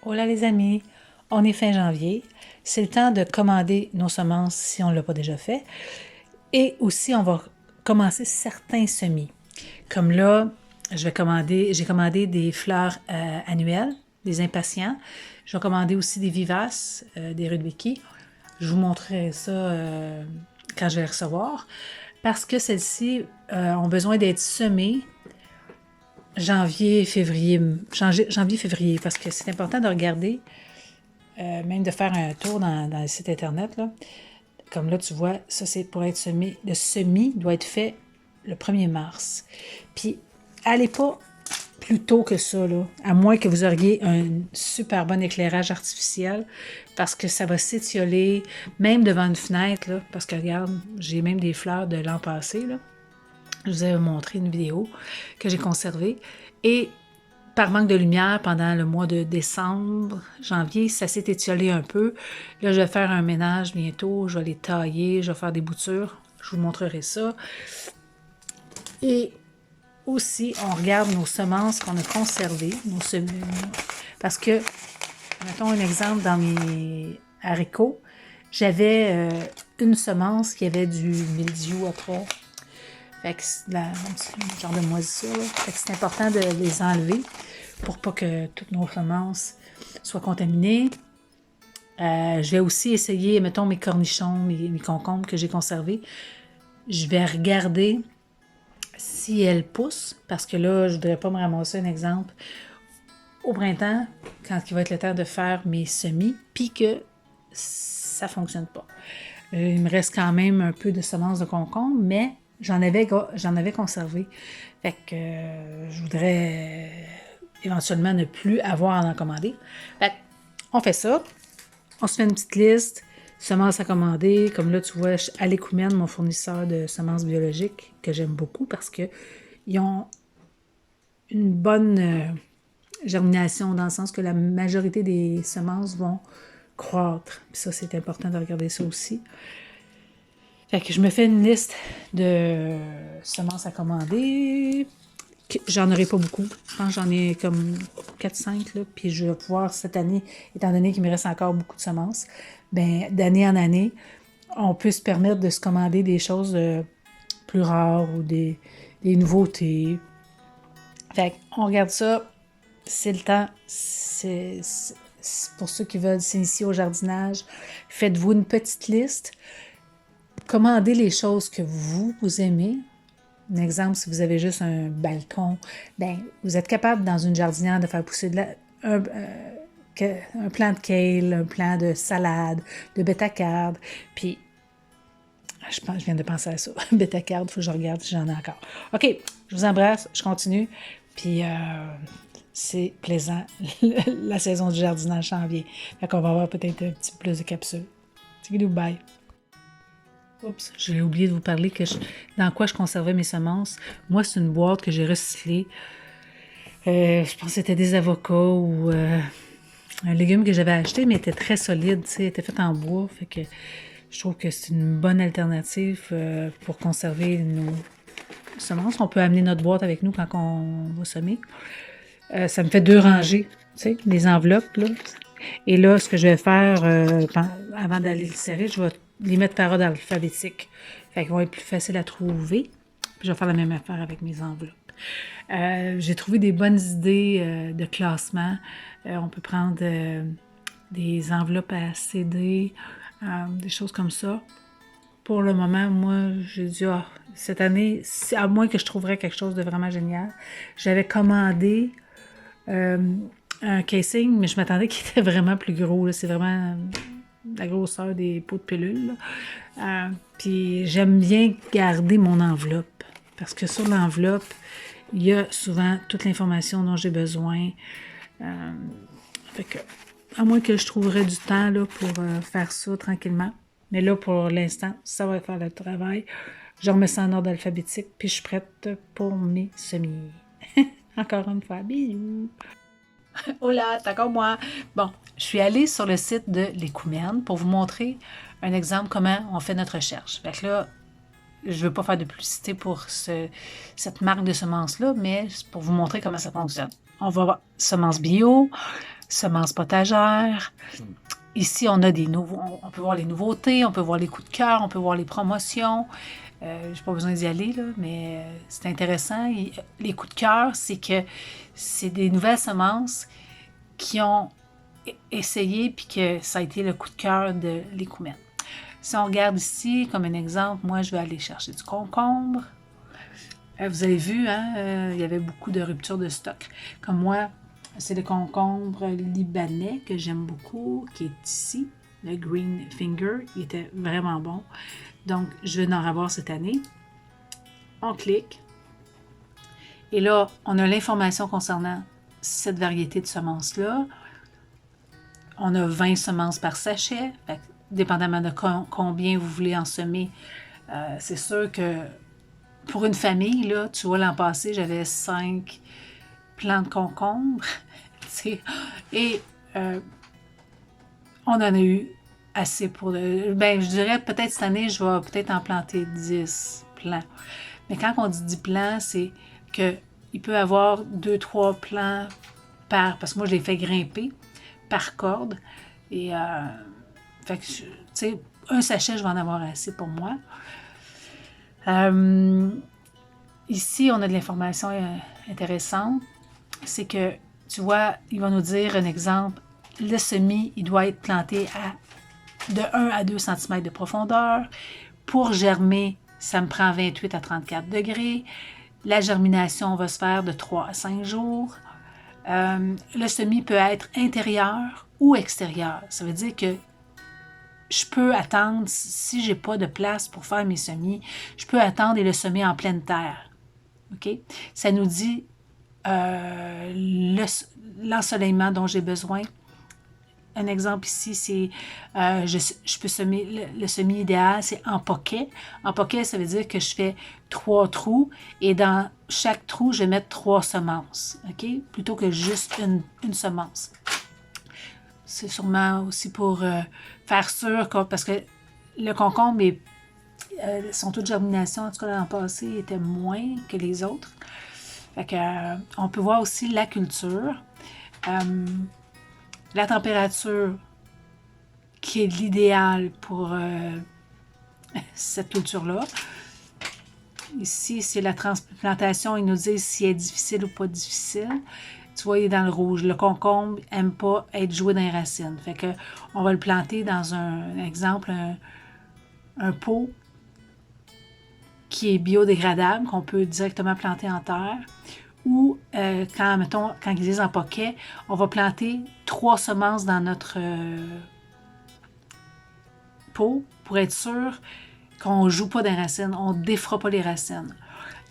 Hola les amis, on est fin janvier. C'est le temps de commander nos semences si on ne l'a pas déjà fait. Et aussi, on va commencer certains semis. Comme là, j'ai commandé des fleurs annuelles, des impatiens. Je vais commander aussi des vivaces, des rudbecki. Je vous montrerai ça quand je vais les recevoir. Parce que celles-ci ont besoin d'être semées janvier-février, parce que c'est important de regarder, même de faire un tour dans le site internet, là. Comme là, tu vois, ça c'est pour être semé. Le semis doit être fait le 1er mars. Puis, allez pas plus tôt que ça, là, à moins que vous auriez un super bon éclairage artificiel, parce que ça va s'étioler, même devant une fenêtre, là, parce que regarde, j'ai même des fleurs de l'an passé, là. Je vous avais montré une vidéo que j'ai conservée. Et par manque de lumière, pendant le mois de décembre, janvier, ça s'est étiolé un peu. Là, je vais faire un ménage bientôt. Je vais les tailler, je vais faire des boutures. Je vous montrerai ça. Et aussi, on regarde nos semences qu'on a conservées, nos semis. Parce que, mettons un exemple, dans mes haricots, j'avais une semence qui avait du mildiou après. Fait que c'est un petit genre de moisissure. Fait que c'est important de les enlever pour pas que toutes nos semences soient contaminées. Je vais aussi essayer, mettons, mes cornichons, mes concombres que j'ai conservés. Je vais regarder si elles poussent, parce que là, je ne voudrais pas me ramasser un exemple au printemps, quand il va être le temps de faire mes semis, puis que ça ne fonctionne pas. Il me reste quand même un peu de semences de concombre, mais j'en avais conservé. Fait que je voudrais éventuellement ne plus avoir à en commander. Fait on fait ça. On se fait une petite liste. Semences à commander. Comme là, tu vois, Alécoumène, mon fournisseur de semences biologiques, que j'aime beaucoup parce qu'ils ont une bonne germination, dans le sens que la majorité des semences vont croître. Puis ça, c'est important de regarder ça aussi. Fait que je me fais une liste de semences à commander. J'en aurai pas beaucoup. Je pense que j'en ai comme 4-5, là. Puis je vais pouvoir, cette année, étant donné qu'il me reste encore beaucoup de semences, ben d'année en année, on peut se permettre de se commander des choses plus rares ou des nouveautés. Fait qu'on regarde ça. C'est le temps. C'est pour ceux qui veulent s'initier au jardinage. Faites-vous une petite liste. Commandez les choses que vous aimez. Un exemple, si vous avez juste un balcon, ben vous êtes capable dans une jardinière de faire pousser un plant de kale, un plant de salade, de bétacarde. Puis, je viens de penser à ça. Bétacarde, il faut que je regarde si j'en ai encore. OK, je vous embrasse, je continue. Puis, c'est plaisant. La saison du jardinage s'en vient. Fait qu'on va avoir peut-être un petit peu plus de capsules. Bye. Oups, j'ai oublié de vous parler dans quoi je conservais mes semences. Moi, c'est une boîte que j'ai recyclée. Je pense que c'était des avocats ou un légume que j'avais acheté, mais était très solide, tu sais, était fait en bois. Fait que je trouve que c'est une bonne alternative pour conserver nos semences. On peut amener notre boîte avec nous quand on va semer. Ça me fait 2 rangées, tu sais, les enveloppes, là. Et là, ce que je vais faire, avant d'aller le serrer, je vais les mettre par ordre alphabétique. Fait qu'ils vont être plus faciles à trouver. Puis je vais faire la même affaire avec mes enveloppes. J'ai trouvé des bonnes idées de classement. On peut prendre des enveloppes à CD, des choses comme ça. Pour le moment, moi, j'ai dit, cette année, à moins que je trouverais quelque chose de vraiment génial, j'avais commandé un casing, mais je m'attendais qu'il était vraiment plus gros. Là. C'est vraiment la grosseur des pots de pilules. Puis j'aime bien garder mon enveloppe, parce que sur l'enveloppe, il y a souvent toute l'information dont j'ai besoin. Fait que, à moins que je trouverais du temps là, pour faire ça tranquillement. Mais là, pour l'instant, ça va faire le travail. Je remets ça en ordre alphabétique, puis je suis prête pour mes semis. Encore une fois, bisous! Hola, t'as comme moi. Bon, je suis allée sur le site de l'Écoumène pour vous montrer un exemple comment on fait notre recherche. Fait que là, je ne veux pas faire de publicité pour cette marque de semences-là, mais c'est pour vous montrer comment ça fonctionne. On va voir semences bio, semences potagères. Ici, on a des nouveaux, on peut voir les nouveautés, on peut voir les coups de cœur, on peut voir les promotions. Je n'ai pas besoin d'y aller, là, mais c'est intéressant. Les coups de cœur, c'est que c'est des nouvelles semences qui ont essayé puis que ça a été le coup de cœur de l'écoumène. Si on regarde ici, comme un exemple, moi, je vais aller chercher du concombre. Vous avez vu, hein, il y avait beaucoup de ruptures de stock. Comme moi, c'est le concombre libanais que j'aime beaucoup, qui est ici, le Green Finger. Il était vraiment bon. Donc, je vais en avoir cette année. On clique. Et là, on a l'information concernant cette variété de semences-là. On a 20 semences par sachet. Fait que, dépendamment de combien vous voulez en semer, c'est sûr que pour une famille, là, tu vois, l'an passé, j'avais 5 plants de concombre. Et on en a eu assez pour... je dirais peut-être cette année, je vais peut-être en planter 10 plants. Mais quand on dit 10 plants, c'est qu'il peut y avoir 2-3 plants parce que moi, je les fais grimper par corde. Et, fait que, tu sais, un sachet, je vais en avoir assez pour moi. Ici, on a de l'information intéressante. C'est que, tu vois, il va nous dire un exemple. Le semis, il doit être planté de 1 à 2 cm de profondeur. Pour germer, ça me prend 28 à 34 degrés. La germination va se faire de 3 à 5 jours. Le semis peut être intérieur ou extérieur. Ça veut dire que je peux attendre, si je n'ai pas de place pour faire mes semis, je peux attendre et le semer en pleine terre. OK? Ça nous dit l'ensoleillement dont j'ai besoin. Un exemple ici, c'est je peux semer le semis idéal, c'est en poquet. En poquet, ça veut dire que je fais 3 trous et dans chaque trou, je vais mettre 3 semences, OK? Plutôt que juste une semence. C'est sûrement aussi pour faire sûr parce que le concombre son taux de germination, en tout cas l'an passé, était moins que les autres. Fait que, on peut voir aussi la culture. La température qui est l'idéal pour cette culture-là. Ici, c'est la transplantation. Ils nous disent si elle est difficile ou pas difficile. Tu vois, il est dans le rouge. Le concombre n'aime pas être joué dans les racines. Fait que on va le planter dans un exemple, un pot qui est biodégradable, qu'on peut directement planter en terre. Ou quand ils disent en poquet, on va planter 3 semences dans notre pot pour être sûr qu'on ne joue pas des racines, on ne défera pas les racines.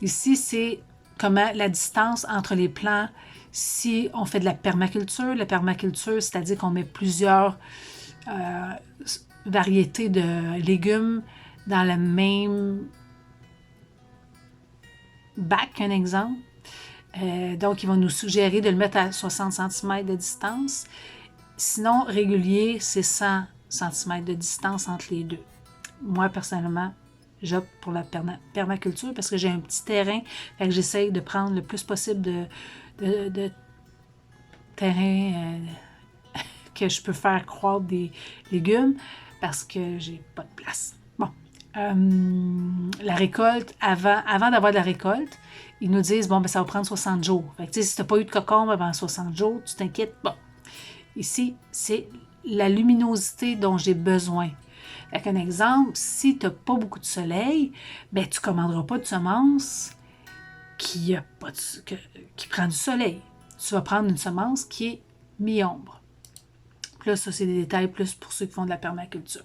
Ici, c'est comment la distance entre les plants si on fait de la permaculture. La permaculture, c'est-à-dire qu'on met plusieurs variétés de légumes dans le même bac, un exemple. Donc, ils vont nous suggérer de le mettre à 60 cm de distance. Sinon, régulier, c'est 100 cm de distance entre les deux. Moi, personnellement, j'opte pour la permaculture parce que j'ai un petit terrain. Fait que j'essaye de prendre le plus possible de terrain que je peux faire croître des légumes parce que j'ai pas de place. Bon. La récolte, avant d'avoir de la récolte, ils nous disent, bon, ben ça va prendre 60 jours. Fait que, si tu n'as pas eu de cocombe avant 60 jours, tu t'inquiètes. Bon. Ici, c'est la luminosité dont j'ai besoin. Avec un exemple, si tu n'as pas beaucoup de soleil, ben, tu ne commanderas pas de semence qui prend du soleil. Tu vas prendre une semence qui est mi-ombre. Puis là, ça, c'est des détails plus pour ceux qui font de la permaculture.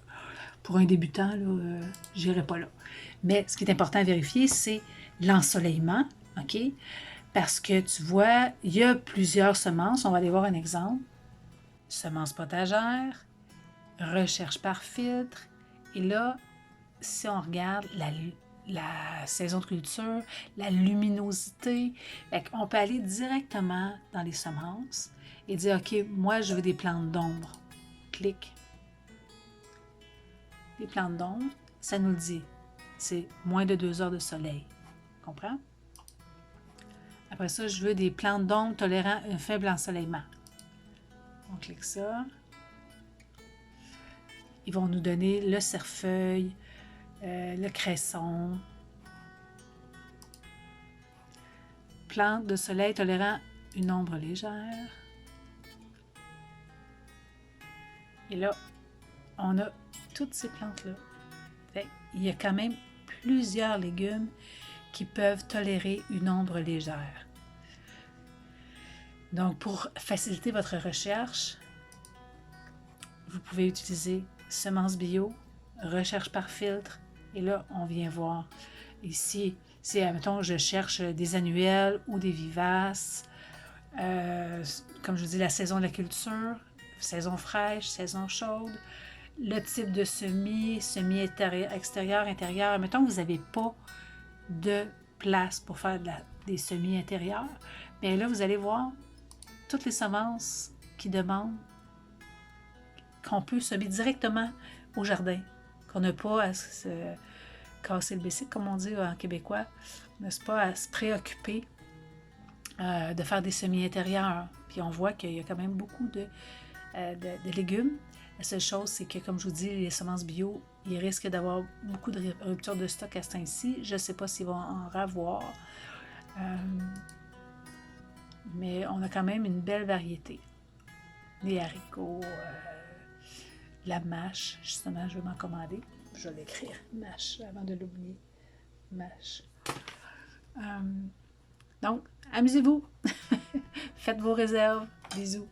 Pour un débutant, je n'irai pas là. Mais ce qui est important à vérifier, c'est l'ensoleillement, OK? Parce que tu vois, il y a plusieurs semences. On va aller voir un exemple. Semences potagères, recherche par filtre. Et là, si on regarde la saison de culture, la luminosité, on peut aller directement dans les semences et dire, OK, moi, je veux des plantes d'ombre. Clique. Les plantes d'ombre, ça nous le dit. C'est moins de 2 heures de soleil. Comprends? Après ça, je veux des plantes d'ombre tolérant un faible ensoleillement. On clique ça. Ils vont nous donner le cerfeuil, le cresson. Plante de soleil tolérant une ombre légère. Et là, on a toutes ces plantes-là. Il y a quand même plusieurs légumes qui peuvent tolérer une ombre légère. Donc, pour faciliter votre recherche, vous pouvez utiliser Semences Bio, Recherche par filtre, et là, on vient voir. Ici, si, admettons, je cherche des annuels ou des vivaces, comme je vous dis, la saison de la culture, saison fraîche, saison chaude, le type de semis, semis extérieur, intérieur. Admettons que vous n'avez pas de place pour faire des semis intérieurs, bien là, vous allez voir toutes les semences qui demandent qu'on peut semer directement au jardin, qu'on n'a pas à se casser le bicycle, comme on dit en québécois, n'est pas à se préoccuper de faire des semis intérieurs. Puis on voit qu'il y a quand même beaucoup de légumes. La seule chose, c'est que, comme je vous dis, les semences bio, ils risquent d'avoir beaucoup de ruptures de stock à ce temps-ci. Je ne sais pas s'ils vont en avoir. Mais on a quand même une belle variété. Les haricots, la mâche, justement, je vais m'en commander. Je vais l'écrire, mâche, avant de l'oublier. Mâche. Donc, amusez-vous. Faites vos réserves. Bisous.